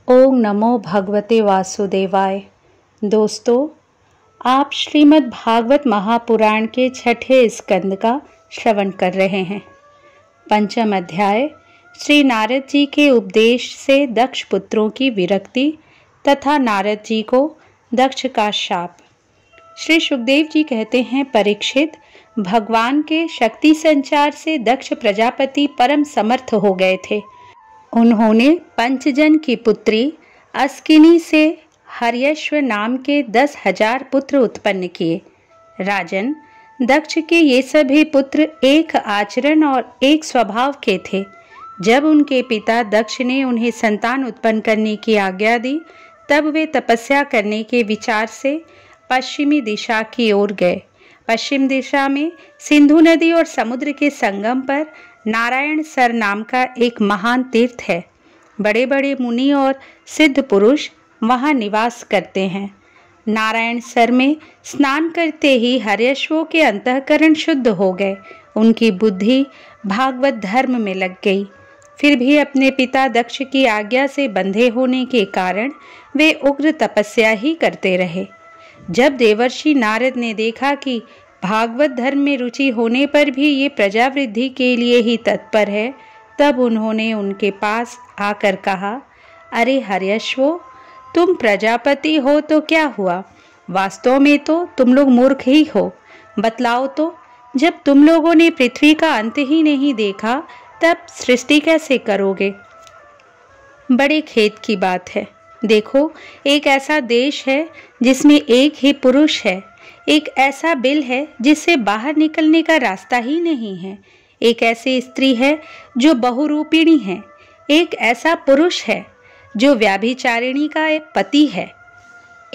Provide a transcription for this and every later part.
ओम नमो भगवते वासुदेवाय। दोस्तों, आप श्रीमद् भागवत महापुराण के छठे स्कंद का श्रवण कर रहे हैं। पंचम अध्याय श्री नारद जी के उपदेश से दक्ष पुत्रों की विरक्ति तथा नारद जी को दक्ष का शाप। श्री सुखदेव जी कहते हैं, परीक्षित, भगवान के शक्ति संचार से दक्ष प्रजापति परम समर्थ हो गए थे। उन्होंने पंचजन की पुत्री अस्किनी से हर्यश्व नाम के 10,000 पुत्र उत्पन्न किए। राजन, दक्ष के ये सभी पुत्र एक आचरण और एक स्वभाव के थे। जब उनके पिता दक्ष ने उन्हें संतान उत्पन्न करने की आज्ञा दी, तब वे तपस्या करने के विचार से पश्चिमी दिशा की ओर गए। पश्चिम दिशा में सिंधु नदी और समुद्र के संगम पर नारायण सर नाम का एक महान तीर्थ है। बड़े बड़े मुनि और सिद्ध पुरुष वहाँ निवास करते हैं। नारायण सर में स्नान करते ही हर्यश्वों के अंतःकरण शुद्ध हो गए। उनकी बुद्धि भागवत धर्म में लग गई। फिर भी अपने पिता दक्ष की आज्ञा से बंधे होने के कारण वे उग्र तपस्या ही करते रहे। जब देवर्षि नारद ने देखा कि भागवत धर्म में रुचि होने पर भी ये प्रजावृद्धि के लिए ही तत्पर है, तब उन्होंने उनके पास आकर कहा, अरे हर्यश्वो, तुम प्रजापति हो तो क्या हुआ? वास्तव में तो तुम लोग मूर्ख ही हो। बतलाओ तो, जब तुम लोगों ने पृथ्वी का अंत ही नहीं देखा, तब सृष्टि कैसे करोगे? बड़े खेद की बात है। देखो, एक ऐसा देश है जिसमें एक ही पुरुष है। एक ऐसा बिल है जिससे बाहर निकलने का रास्ता ही नहीं है। एक ऐसी स्त्री है जो बहुरूपिणी है। एक ऐसा पुरुष है जो व्याभिचारिणी का एक पति है।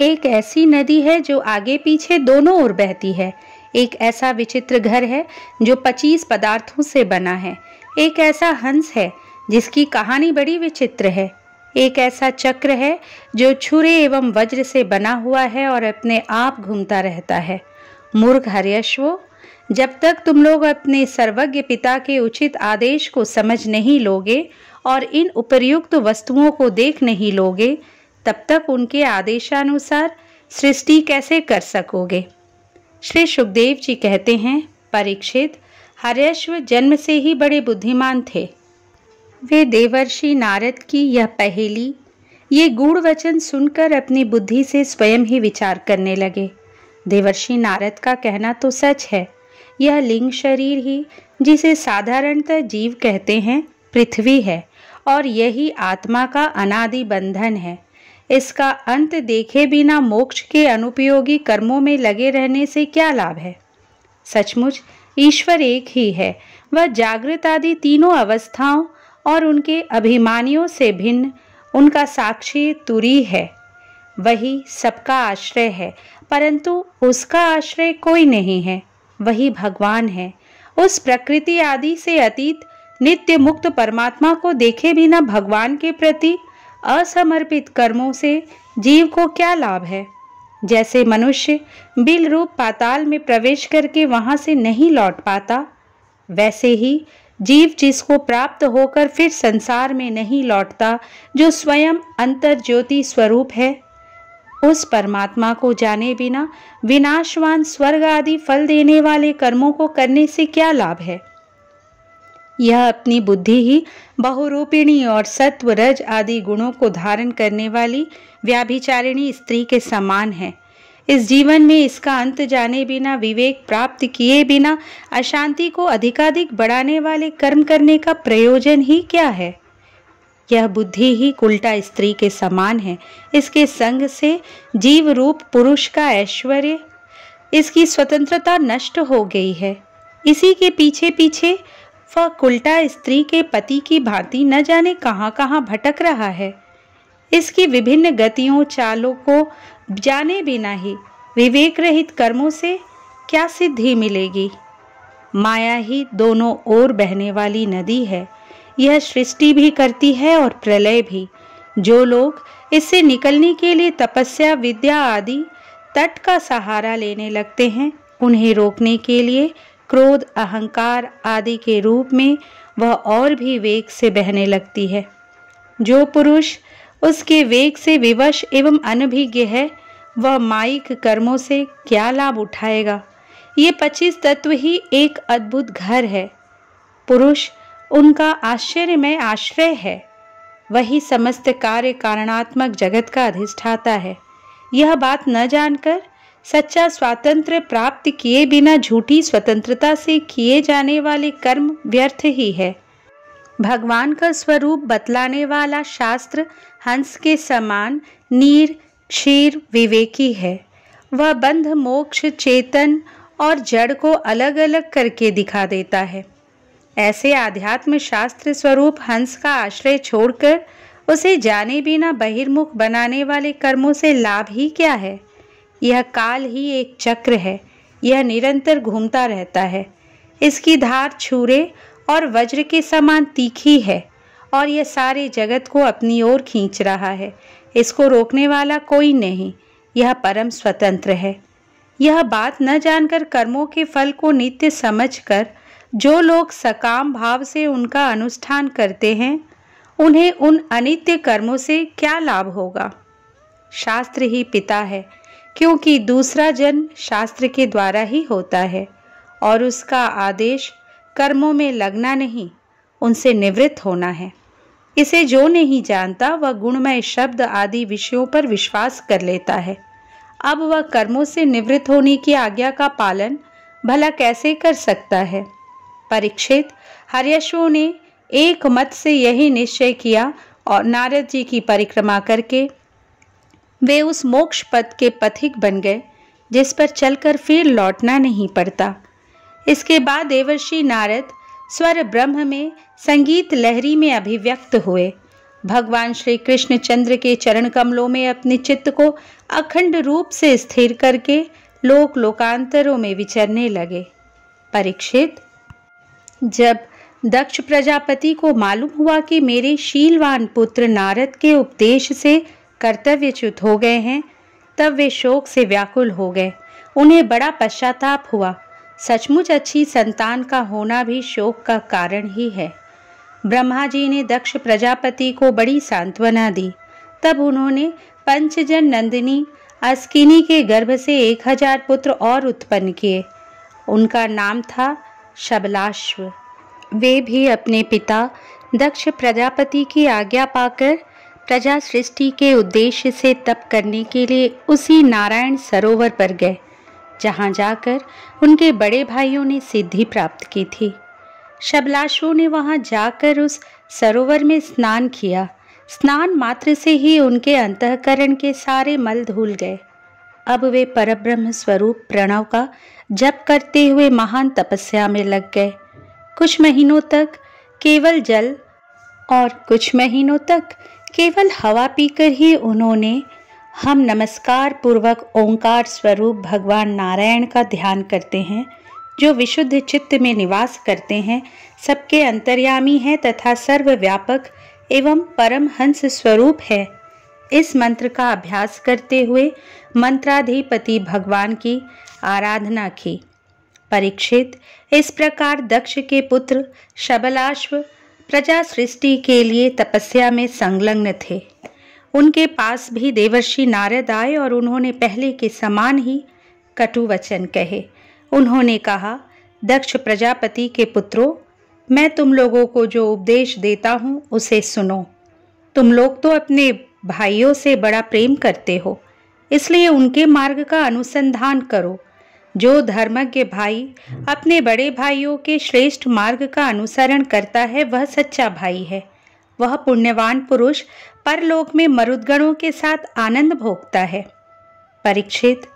एक ऐसी नदी है जो आगे पीछे दोनों ओर बहती है। एक ऐसा विचित्र घर है जो 25 पदार्थों से बना है। एक ऐसा हंस है जिसकी कहानी बड़ी विचित्र है। एक ऐसा चक्र है जो छुरे एवं वज्र से बना हुआ है और अपने आप घूमता रहता है। मूर्ख हर्यश्वो, जब तक तुम लोग अपने सर्वज्ञ पिता के उचित आदेश को समझ नहीं लोगे और इन उपर्युक्त वस्तुओं को देख नहीं लोगे, तब तक उनके आदेशानुसार सृष्टि कैसे कर सकोगे? श्री सुखदेव जी कहते हैं, परीक्षित, हर्यश्व जन्म से ही बड़े बुद्धिमान थे। वे देवर्षि नारद की यह पहेली, ये गूढ़ वचन सुनकर अपनी बुद्धि से स्वयं ही विचार करने लगे। देवर्षि नारद का कहना तो सच है। यह लिंग शरीर ही, जिसे साधारणतः जीव कहते हैं, पृथ्वी है और यही आत्मा का अनादि बंधन है। इसका अंत देखे बिना मोक्ष के अनुपयोगी कर्मों में लगे रहने से क्या लाभ है? सचमुच ईश्वर एक ही है। वह जागृत आदि तीनों अवस्थाओं और उनके अभिमानियों से भिन्न उनका साक्षी तुरी है। वही सबका आश्रय है, परंतु उसका आश्रय कोई नहीं है। वही भगवान है। उस प्रकृति आदि से अतीत नित्य मुक्त परमात्मा को देखे बिना भगवान के प्रति असमर्पित कर्मों से जीव को क्या लाभ है? जैसे मनुष्य बिल रूप पाताल में प्रवेश करके वहां से नहीं लौट पाता, वैसे ही जीव जिसको प्राप्त होकर फिर संसार में नहीं लौटता, जो स्वयं अंतर ज्योति स्वरूप है, उस परमात्मा को जाने बिना विनाशवान स्वर्ग आदि फल देने वाले कर्मों को करने से क्या लाभ है? यह अपनी बुद्धि ही बहुरूपिणी और सत्व रज आदि गुणों को धारण करने वाली व्याभिचारिणी स्त्री के समान है। इस जीवन में इसका अंत जाने बिना, विवेक प्राप्त किए बिना अशांति को अधिकाधिक बढ़ाने वाले कर्म करने का प्रयोजन ही क्या है? यह बुद्धि ही उल्टा स्त्री के समान है। इसके संग से जीव रूप पुरुष का ऐश्वर्य, इसकी स्वतंत्रता नष्ट हो गई है। इसी के पीछे पीछे वह उल्टा स्त्री के पति की भांति न जाने कहां कहां भटक रहा है। इसकी विभिन्न गतियों चालों को जाने बिना ही विवेक रहित कर्मों से क्या सिद्धि मिलेगी? माया ही दोनों ओर बहने वाली नदी है। यह सृष्टि भी करती है और प्रलय भी। जो लोग इससे निकलने के लिए तपस्या, विद्या आदि तट का सहारा लेने लगते हैं, उन्हें रोकने के लिए क्रोध, अहंकार आदि के रूप में वह और भी वेग से बहने लगती है। जो पुरुष उसके वेग से विवश एवं अनभिज्ञ है, वह माइक कर्मों से क्या लाभ उठाएगा। ये 25 तत्व ही एक अद्भुत घर है। पुरुष उनका आश्चर्यमय आश्रय है। वही समस्त कार्य कारणात्मक जगत का अधिष्ठाता है। यह बात न जानकर सच्चा स्वातंत्र्य प्राप्त किए बिना झूठी स्वतंत्रता से किए जाने वाले कर्म व्यर्थ ही है। भगवान का स्वरूप बतलाने वाला शास्त्र हंस के समान नीर क्षीर विवेकी है। वह बंध मोक्ष चेतन और जड़ को अलग अलग करके दिखा देता है। ऐसे आध्यात्म शास्त्र स्वरूप हंस का आश्रय छोड़कर उसे जाने बिना बहिर्मुख बनाने वाले कर्मों से लाभ ही क्या है। यह काल ही एक चक्र है। यह निरंतर घूमता रहता है। इसकी धार छुरे और वज्र के समान तीखी है और यह सारे जगत को अपनी ओर खींच रहा है। इसको रोकने वाला कोई नहीं। यह परम स्वतंत्र है। यह बात न जानकर कर्मों के फल को नित्य समझकर जो लोग सकाम भाव से उनका अनुष्ठान करते हैं, उन्हें उन अनित्य कर्मों से क्या लाभ होगा। शास्त्र ही पिता है, क्योंकि दूसरा जन्म शास्त्र के द्वारा ही होता है और उसका आदेश कर्मों में लगना नहीं, उनसे निवृत्त होना है। इसे जो नहीं जानता वह गुणमय शब्द आदि विषयों पर विश्वास कर लेता है। अब वह कर्मों से निवृत्त होने की आज्ञा का पालन भला कैसे कर सकता है। परीक्षित, हर्यश्वों ने एक मत से यही निश्चय किया और नारद जी की परिक्रमा करके वे उस मोक्ष पथ के पथिक बन गए जिस पर चलकर फिर लौटना नहीं पड़ता। इसके बाद देवर्षि नारद स्वर ब्रह्म में संगीत लहरी में अभिव्यक्त हुए। भगवान श्री कृष्ण चंद्र के चरण कमलों में अपने चित्त को अखंड रूप से स्थिर करके लोक लोकांतरों में विचरने लगे। परीक्षित, जब दक्ष प्रजापति को मालूम हुआ कि मेरे शीलवान पुत्र नारद के उपदेश से कर्तव्यच्युत हो गए हैं, तब वे शोक से व्याकुल हो गए। उन्हें बड़ा पश्चाताप हुआ। सचमुच अच्छी संतान का होना भी शोक का कारण ही है। ब्रह्मा जी ने दक्ष प्रजापति को बड़ी सांत्वना दी। तब उन्होंने पंचजन नंदिनी अस्किनी के गर्भ से 1000 पुत्र और उत्पन्न किए। उनका नाम था शबलाश्व। वे भी अपने पिता दक्ष प्रजापति की आज्ञा पाकर प्रजा सृष्टि के उद्देश्य से तप करने के लिए उसी नारायण सरोवर पर गए, जहां जाकर उनके बड़े भाइयों ने सिद्धि प्राप्त की थी। शबलाश्वों ने वहां जाकर उस सरोवर में स्नान किया। स्नान मात्र से ही उनके अंतःकरण के सारे मल धुल गए। अब वे परब्रह्म स्वरूप प्रणव का जप करते हुए महान तपस्या में लग गए। कुछ महीनों तक केवल जल और कुछ महीनों तक केवल हवा पीकर ही उन्होंने हम नमस्कार पूर्वक ओंकार स्वरूप भगवान नारायण का ध्यान करते हैं, जो विशुद्ध चित्त में निवास करते हैं, सबके अंतर्यामी है तथा सर्वव्यापक एवं परमहंस स्वरूप है। इस मंत्र का अभ्यास करते हुए मंत्राधिपति भगवान की आराधना की। परीक्षित, इस प्रकार दक्ष के पुत्र शबलाश्व प्रजा सृष्टि के लिए तपस्या में संलग्न थे। उनके पास भी देवर्षि नारद आए और उन्होंने पहले के समान ही कटु वचन कहे। उन्होंने कहा, दक्ष प्रजापति के पुत्रों, मैं तुम लोगों को जो उपदेश देता हूँ उसे सुनो। तुम लोग तो अपने भाइयों से बड़ा प्रेम करते हो, इसलिए उनके मार्ग का अनुसंधान करो। जो धर्मज्ञ भाई अपने बड़े भाइयों के श्रेष्ठ मार्ग का अनुसरण करता है, वह सच्चा भाई है। वह पुण्यवान पुरुष परलोक में मरुदगणों के साथ आनंद भोगता है। परीक्षित,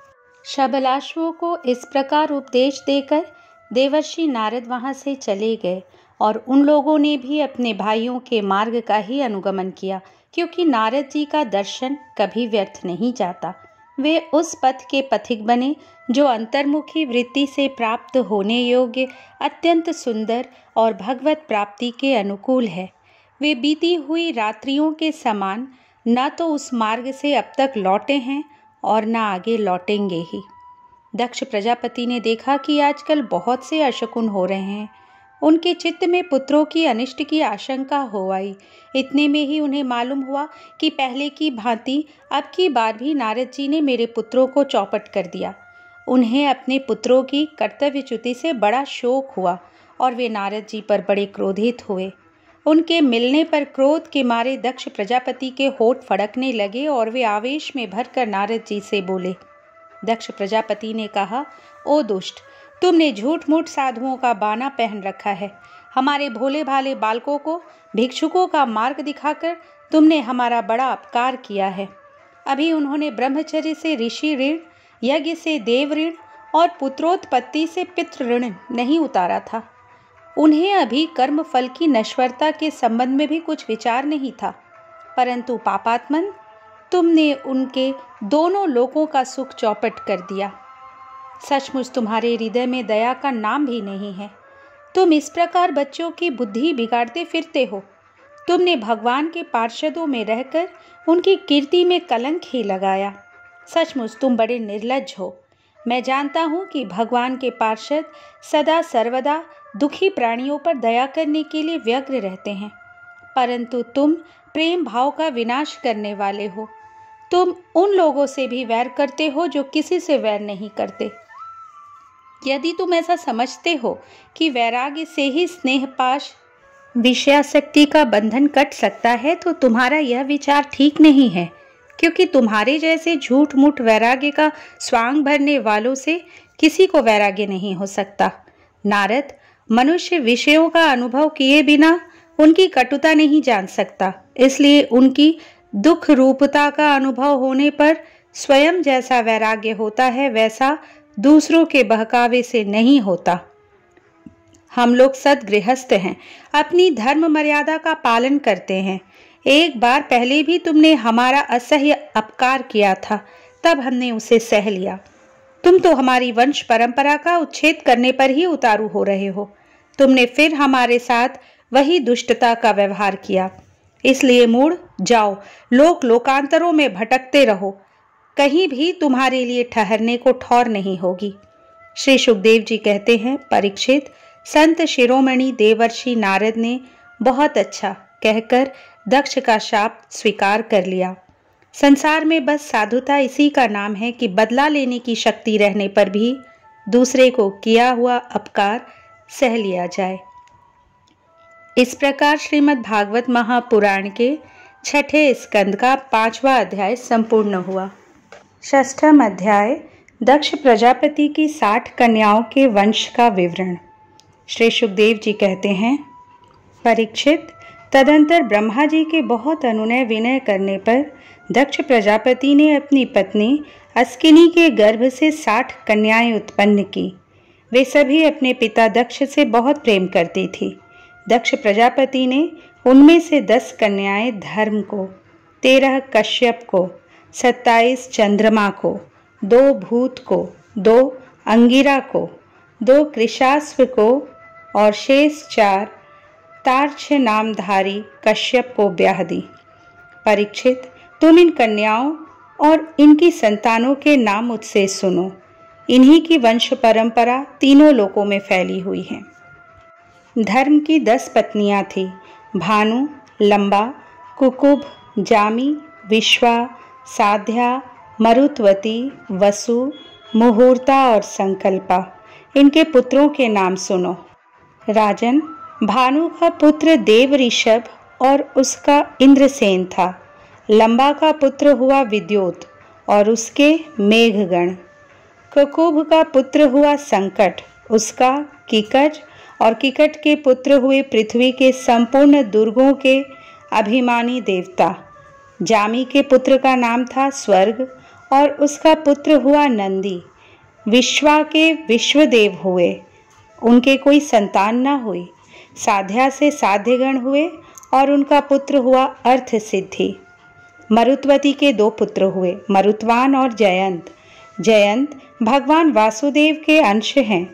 शबलाश्वों को इस प्रकार उपदेश देकर देवर्षि नारद वहां से चले गए और उन लोगों ने भी अपने भाइयों के मार्ग का ही अनुगमन किया, क्योंकि नारद जी का दर्शन कभी व्यर्थ नहीं जाता। वे उस पथ के पथिक बने जो अंतर्मुखी वृत्ति से प्राप्त होने योग्य अत्यंत सुंदर और भगवत प्राप्ति के अनुकूल है। वे बीती हुई रात्रियों के समान न तो उस मार्ग से अब तक लौटे हैं और न आगे लौटेंगे ही। दक्ष प्रजापति ने देखा कि आजकल बहुत से अशकुन हो रहे हैं। उनके चित्त में पुत्रों की अनिष्ट की आशंका हो आई। इतने में ही उन्हें मालूम हुआ कि पहले की भांति अब की बार भी नारद जी ने मेरे पुत्रों को चौपट कर दिया। उन्हें अपने पुत्रों की कर्तव्यच्युति से बड़ा शोक हुआ और वे नारद जी पर बड़े क्रोधित हुए। उनके मिलने पर क्रोध के मारे दक्ष प्रजापति के होठ फड़कने लगे और वे आवेश में भरकर नारद जी से बोले। दक्ष प्रजापति ने कहा, ओ दुष्ट, तुमने झूठ मूठ साधुओं का बाना पहन रखा है। हमारे भोले भाले बालकों को भिक्षुकों का मार्ग दिखाकर तुमने हमारा बड़ा अपकार किया है। अभी उन्होंने ब्रह्मचर्य से ऋषि ऋण, यज्ञ से देव ऋण और पुत्रोत्पत्ति से पितृ ऋण नहीं उतारा था। उन्हें अभी कर्म फल की नश्वरता के संबंध में भी कुछ विचार नहीं था, परंतु पापात्मन, तुमने उनके दोनों लोकों का सुख चौपट कर दिया। सचमुच तुम्हारे हृदय में दया का नाम भी नहीं है। तुम इस प्रकार बच्चों की बुद्धि बिगाड़ते फिरते हो। तुमने भगवान के पार्षदों में रहकर उनकी कीर्ति में कलंक ही लगाया। सचमुच तुम बड़े निर्लज्ज हो। मैं जानता हूँ कि भगवान के पार्षद सदा सर्वदा दुखी प्राणियों पर दया करने के लिए व्यग्र रहते हैं, परंतु तुम प्रेम भाव का विनाश करने वाले हो। तुम उन लोगों से भी वैर करते हो जो किसी से वैर नहीं करते। यदि तुम ऐसा समझते हो कि वैराग्य से ही स्नेह पाश विषयासक्ति का बंधन कट सकता है, तो तुम्हारा यह विचार ठीक नहीं है, क्योंकि तुम्हारे जैसे झूठ मूठ वैराग्य का स्वांग भरने वालों से किसी को वैराग्य नहीं हो सकता। नारद, मनुष्य विषयों का अनुभव किए बिना उनकी कटुता नहीं जान सकता, इसलिए उनकी दुख रूपता का अनुभव होने पर स्वयं जैसा वैराग्य होता है वैसा दूसरों के बहकावे से नहीं होता। हम लोग सद्गृहस्थ हैं, अपनी धर्म मर्यादा का पालन करते हैं। एक बार पहले भी तुमने हमारा असह्य अपकार किया था, तब हमने उसे सह लिया। तुम तो हमारी वंश परंपरा का उच्छेद करने पर ही उतारू हो रहे हो। तुमने फिर हमारे साथ वही दुष्टता का व्यवहार किया। इसलिए मूढ़, जाओ, लोक लोकांतरों में भटकते रहो। कहीं भी तुम्हारे लिए ठहरने को ठौर नहीं होगी। श्री सुखदेव जी कहते हैं, परीक्षित, संत शिरोमणि देवर्षि नारद ने बहुत अच्छा कहकर दक्ष का शाप स्वीकार कर लिया। संसार में बस साधुता इसी का नाम है कि बदला लेने की शक्ति रहने पर भी दूसरे को किया हुआ अपकार सह लिया जाए। इस प्रकार श्रीमद् भागवत महापुराण के छठे स्कंद का 5वां अध्याय संपूर्ण हुआ। षष्ठम अध्याय दक्ष प्रजापति की 60 कन्याओं के वंश का विवरण। श्री सुखदेव जी कहते हैं, परीक्षित, तदंतर ब्रह्मा जी के बहुत अनुनय विनय करने पर दक्ष प्रजापति ने अपनी पत्नी अस्किनी के गर्भ से 60 कन्याएं उत्पन्न की। वे सभी अपने पिता दक्ष से बहुत प्रेम करती थी। दक्ष प्रजापति ने उनमें से 10 कन्याएं धर्म को, 13 कश्यप को, 27 चंद्रमा को, 2 भूत को, 2 अंगिरा को, 2 कृशास्व को और शेष 4 तार्क्ष नामधारी कश्यप को ब्याह दी। परीक्षित, तुम इन कन्याओं और इनकी संतानों के नाम मुझसे सुनो। इन्हीं की वंश परंपरा तीनों लोकों में फैली हुई है। धर्म की 10 पत्नियां थीं, भानु, लंबा, कुकुब, जामी, विश्वा, साध्या, मरुत्वती, वसु, मुहूर्ता और संकल्पा। इनके पुत्रों के नाम सुनो। राजन, भानु का पुत्र देव ऋषभ और उसका इंद्रसेन था। लंबा का पुत्र हुआ विद्योत और उसके मेघगण। कुकुब का पुत्र हुआ संकट, उसका किकट, और किकट के पुत्र हुए पृथ्वी के संपूर्ण दुर्गों के अभिमानी देवता। जामी के पुत्र का नाम था स्वर्ग और उसका पुत्र हुआ नंदी। विश्वा के विश्वदेव हुए, उनके कोई संतान न हुई। साध्या से साध्यगण हुए और उनका पुत्र हुआ अर्थ सिद्धि। मरुत्वती के 2 पुत्र हुए, मरुत्वान और जयंत। जयंत भगवान वासुदेव के अंश हैं,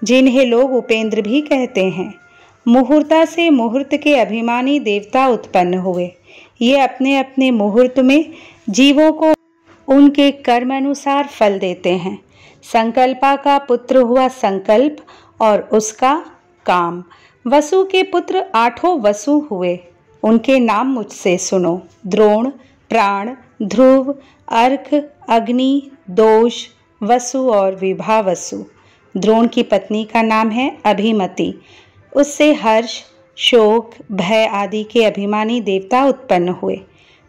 जिन्हें लोग उपेंद्र भी कहते हैं। मुहूर्ता से मुहूर्त के अभिमानी देवता उत्पन्न हुए। ये अपने अपने मुहूर्त में जीवों को उनके कर्म अनुसार फल देते हैं। संकल्पा का पुत्र हुआ संकल्प और उसका काम। वसु के पुत्र 8 वसु हुए। उनके नाम मुझसे सुनो। द्रोण, प्राण, ध्रुव, अर्क, अग्नि, दोष, वसु और विभावसु। द्रोण की पत्नी का नाम है अभिमति। उससे हर्ष, शोक, भय आदि के अभिमानी देवता उत्पन्न हुए।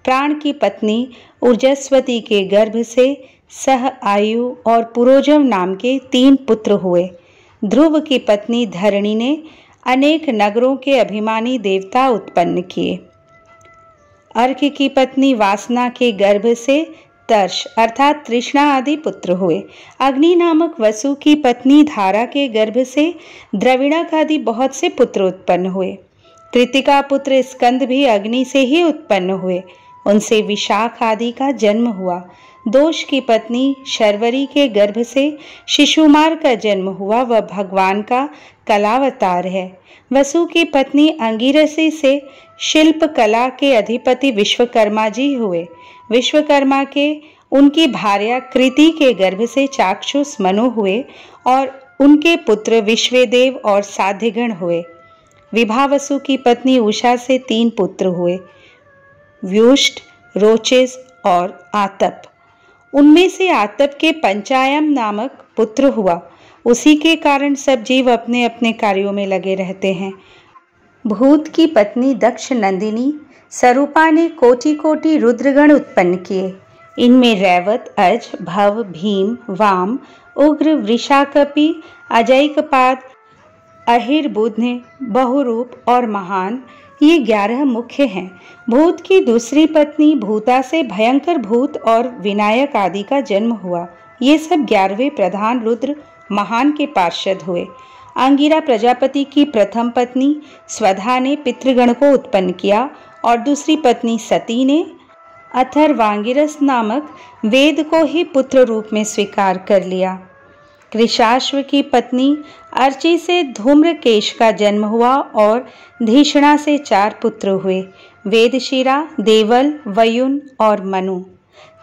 प्राण की पत्नी ऊर्जस्वती के गर्भ से सह आयु और पुरोजव नाम के 3 पुत्र हुए। ध्रुव की पत्नी धरणी ने अनेक नगरों के अभिमानी देवता उत्पन्न किए। अर्क की पत्नी वासना के गर्भ से तर्ष अर्थात तृष्णा आदि पुत्र हुए। अग्नि नामक वसु की पत्नी धारा के गर्भ से द्रविणक आदि बहुत से पुत्र उत्पन्न हुए। कृतिका पुत्र स्कंद भी अग्नि से ही उत्पन्न हुए। उनसे विशाख आदि का जन्म हुआ। दोष की पत्नी शर्वरी के गर्भ से शिशुमार का जन्म हुआ। वह भगवान का कलावतार है। वसु की पत्नी अंगिरसी से शिल्प कला के अधिपति विश्वकर्मा जी हुए। विश्वकर्मा के उनकी भार्या कृति के गर्भ से चाक्षुष मनु हुए और उनके पुत्र विश्वेदेव और साध्यगण हुए। विभावसु की पत्नी उषा से 3 पुत्र हुए, व्युष्ट, रोचिस और आतप। उनमें से आतप के पंचायम नामक पुत्र हुआ। उसी के कारण सब जीव अपने अपने कार्यों में लगे रहते हैं। भूत की पत्नी दक्ष नंदिनी सरूपा ने कोटि कोटि रुद्रगण उत्पन्न किए। इनमें रैवत, अज, भव, भीम, वाम, उग्र, वृषाकपि, अजैकपाद, अहिर्बुध्न, बहुरूप और महान, ये 11 मुख्य हैं। भूत की दूसरी पत्नी भूता से भयंकर भूत और विनायक आदि का जन्म हुआ। ये सब 11वें प्रधान रुद्र महान के पार्षद हुए। अंगिरा प्रजापति की प्रथम पत्नी स्वधा ने पितृगण को उत्पन्न किया और दूसरी पत्नी सती ने अथर्वांगिरस नामक वेद को ही पुत्र रूप में स्वीकार कर लिया। कृशाश्व की पत्नी अर्ची से धूम्रकेश का जन्म हुआ और धीषणा से 4 पुत्र हुए, वेदशिरा, देवल, वयुन और मनु।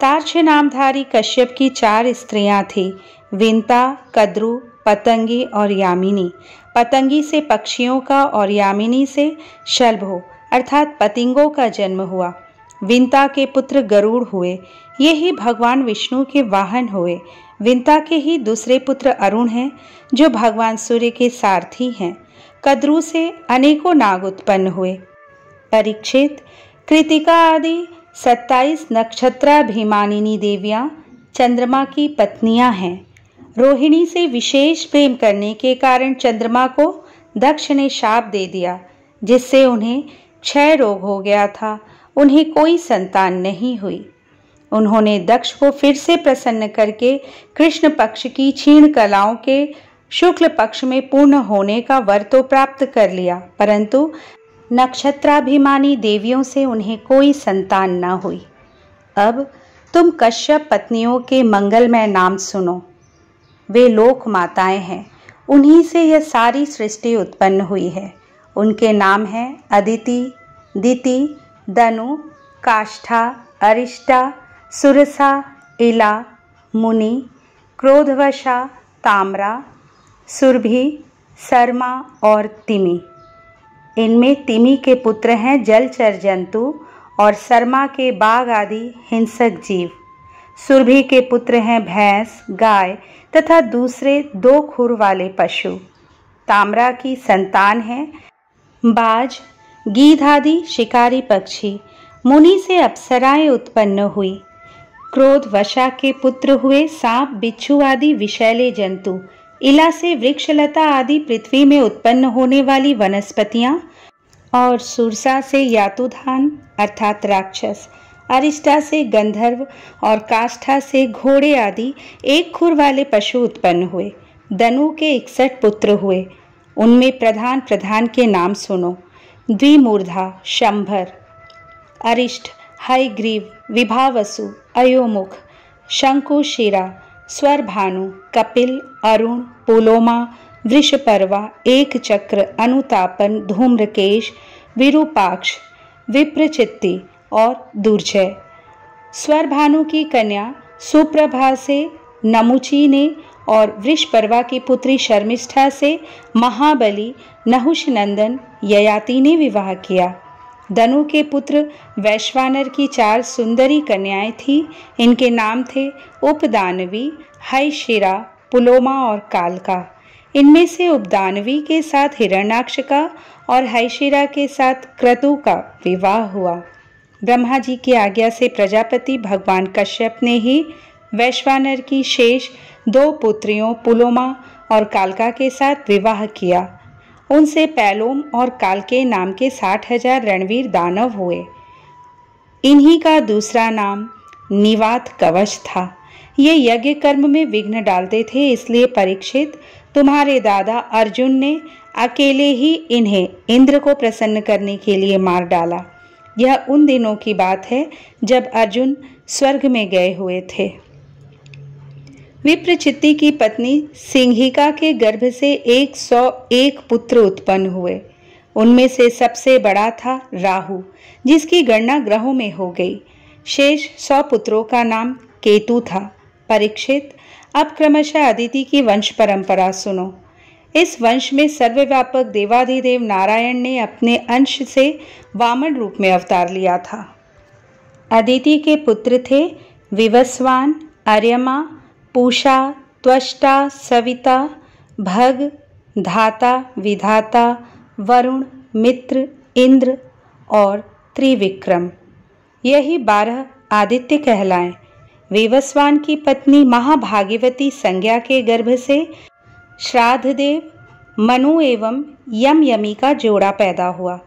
तार्क्ष नामधारी कश्यप की 4 स्त्रियां थीं, विंता, कद्रु, पतंगी और यामिनी। पतंगी से पक्षियों का और यामिनी से शलभों अर्थात पतिंगों का जन्म हुआ। विंता के पुत्र गरुड़ हुए। ये ही भगवान विष्णु के वाहन हुए। विंता के ही दूसरे पुत्र अरुण हैं, जो भगवान सूर्य के सारथी हैं। कद्रु से अनेकों नाग उत्पन्न हुए। परीक्षित, कृतिका आदि 27 नक्षत्राभिमानिनी देवियां चंद्रमा की पत्नियां हैं। रोहिणी से विशेष प्रेम करने के कारण चंद्रमा को दक्ष ने शाप दे दिया, जिससे उन्हें क्षय रोग हो गया था। उन्हें कोई संतान नहीं हुई। उन्होंने दक्ष को फिर से प्रसन्न करके कृष्ण पक्ष की क्षीण कलाओं के शुक्ल पक्ष में पूर्ण होने का वर तो प्राप्त कर लिया, परंतु नक्षत्राभिमानी देवियों से उन्हें कोई संतान न हुई। अब तुम कश्यप पत्नियों के मंगलमय नाम सुनो। वे लोक माताएं हैं। उन्हीं से यह सारी सृष्टि उत्पन्न हुई है। उनके नाम हैं अदिति, दिति, दनु, काष्ठा, अरिष्टा, सुरसा, इला, मुनि, क्रोधवशा, ताम्रा, सुरभि, शर्मा और तिमि। इनमें तिमि के पुत्र हैं जलचर जंतु और शर्मा के बाघ आदि हिंसक जीव। सुरभि के पुत्र हैं भैंस, गाय तथा दूसरे 2 खुर वाले पशु। ताम्रा की संतान है बाज, गीध आदि शिकारी पक्षी। मुनि से अप्सराएं उत्पन्न हुई। क्रोध वशा के पुत्र हुए सांप, बिच्छू आदि विषैले जंतु। इला से वृक्षलता आदि पृथ्वी में उत्पन्न होने वाली वनस्पतियां और सुरसा से यातुधान अर्थात राक्षस। अरिष्टा से गंधर्व और काष्ठा से घोड़े आदि 1 खुर वाले पशु उत्पन्न हुए। दनु के 61 पुत्र हुए। उनमें प्रधान प्रधान के नाम सुनो। द्विमूर्धा शंभर, अरिष्ट, हयग्रीव, विभावसु, अयोमुख, शंकुशिरा, स्वरभानु, कपिल, अरुण, पुलोमा, वृषपर्वा, एक चक्र, अनुतापन, धूम्रकेश, विरूपाक्ष, विप्रचित्ति और दुर्जय। स्वरभानु की कन्या सुप्रभा से नमुची ने और वृषपर्वा की पुत्री शर्मिष्ठा से महाबली नहुष नंदन ययाति ने विवाह किया। दनु के पुत्र वैश्वानर की 4 सुंदरी कन्याएं थीं। इनके नाम थे उपदानवी, हैशिरा, पुलोमा और कालका। इनमें से उपदानवी के साथ हिरण्याक्ष का और हैशिरा के साथ क्रतु का विवाह हुआ। ब्रह्मा जी की आज्ञा से प्रजापति भगवान कश्यप ने ही वैश्वानर की शेष 2 पुत्रियों पुलोमा और कालका के साथ विवाह किया। उनसे पैलोम और कालके नाम के 60,000 रणवीर दानव हुए। इन्हीं का दूसरा नाम निवात कवच था। ये यज्ञ कर्म में विघ्न डालते थे, इसलिए परीक्षित तुम्हारे दादा अर्जुन ने अकेले ही इन्हें इंद्र को प्रसन्न करने के लिए मार डाला। यह उन दिनों की बात है जब अर्जुन स्वर्ग में गए हुए थे। विप्रचित्ति की पत्नी सिंहिका के गर्भ से 101 पुत्र उत्पन्न हुए। उनमें से सबसे बड़ा था राहु, जिसकी गणना ग्रहों में हो गई। शेष 100 पुत्रों का नाम केतु था। परीक्षित, अब क्रमशः अदिति की वंश परंपरा सुनो। इस वंश में सर्वव्यापक देवाधिदेव नारायण ने अपने अंश से वामन रूप में अवतार लिया था। अदिति के पुत्र थे विवस्वान, अर्यमा, पूषा, त्वष्टा, सविता, भग, धाता, विधाता, वरुण, मित्र, इंद्र और त्रिविक्रम। यही 12 आदित्य कहलाएं। विवस्वान की पत्नी महाभागीवती संज्ञा के गर्भ से श्राद्धदेव, मनु एवं यमी का जोड़ा पैदा हुआ।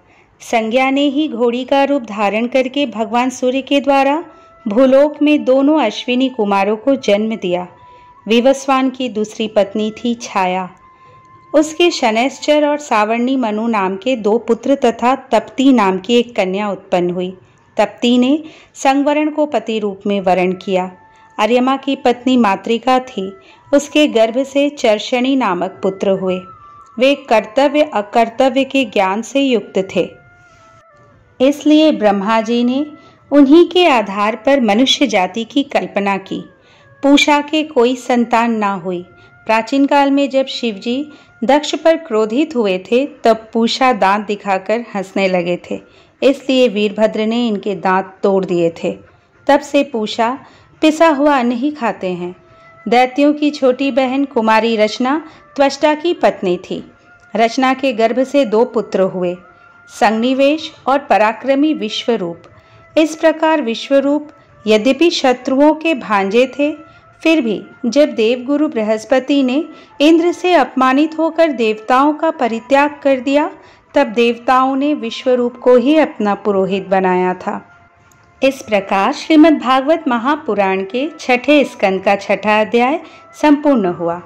संज्ञा ने ही घोड़ी का रूप धारण करके भगवान सूर्य के द्वारा भूलोक में दोनों अश्विनी कुमारों को जन्म दिया। विवस्वान की दूसरी पत्नी थी छाया। उसके शनैश्चर और सावर्णी मनु नाम के 2 पुत्र तथा तप्ती नाम की एक कन्या उत्पन्न हुई। तप्ती ने संवरण को पति रूप में वरण किया। अर्यमा की पत्नी मातृका थी। उसके गर्भ से चर्षणी नामक पुत्र हुए। वे कर्तव्य अकर्तव्य के ज्ञान से युक्त थे, इसलिए ब्रह्मा जी ने उन्हीं के आधार पर मनुष्य जाति की कल्पना की। पूषा के कोई संतान ना हुई। प्राचीन काल में जब शिवजी दक्ष पर क्रोधित हुए थे, तब पूषा दांत दिखाकर हंसने लगे थे, इसलिए वीरभद्र ने इनके दांत तोड़ दिए थे। तब से पूषा पिसा हुआ अन्न ही खाते हैं। दैत्यों की छोटी बहन कुमारी रचना त्वष्टा की पत्नी थी। रचना के गर्भ से 2 पुत्र हुए, संनिवेश और पराक्रमी विश्वरूप। इस प्रकार विश्वरूप यद्यपि शत्रुओं के भांजे थे, फिर भी जब देवगुरु बृहस्पति ने इंद्र से अपमानित होकर देवताओं का परित्याग कर दिया, तब देवताओं ने विश्वरूप को ही अपना पुरोहित बनाया था। इस प्रकार श्रीमद् भागवत महापुराण के 6ठे स्कंद का 6ठा अध्याय संपूर्ण हुआ।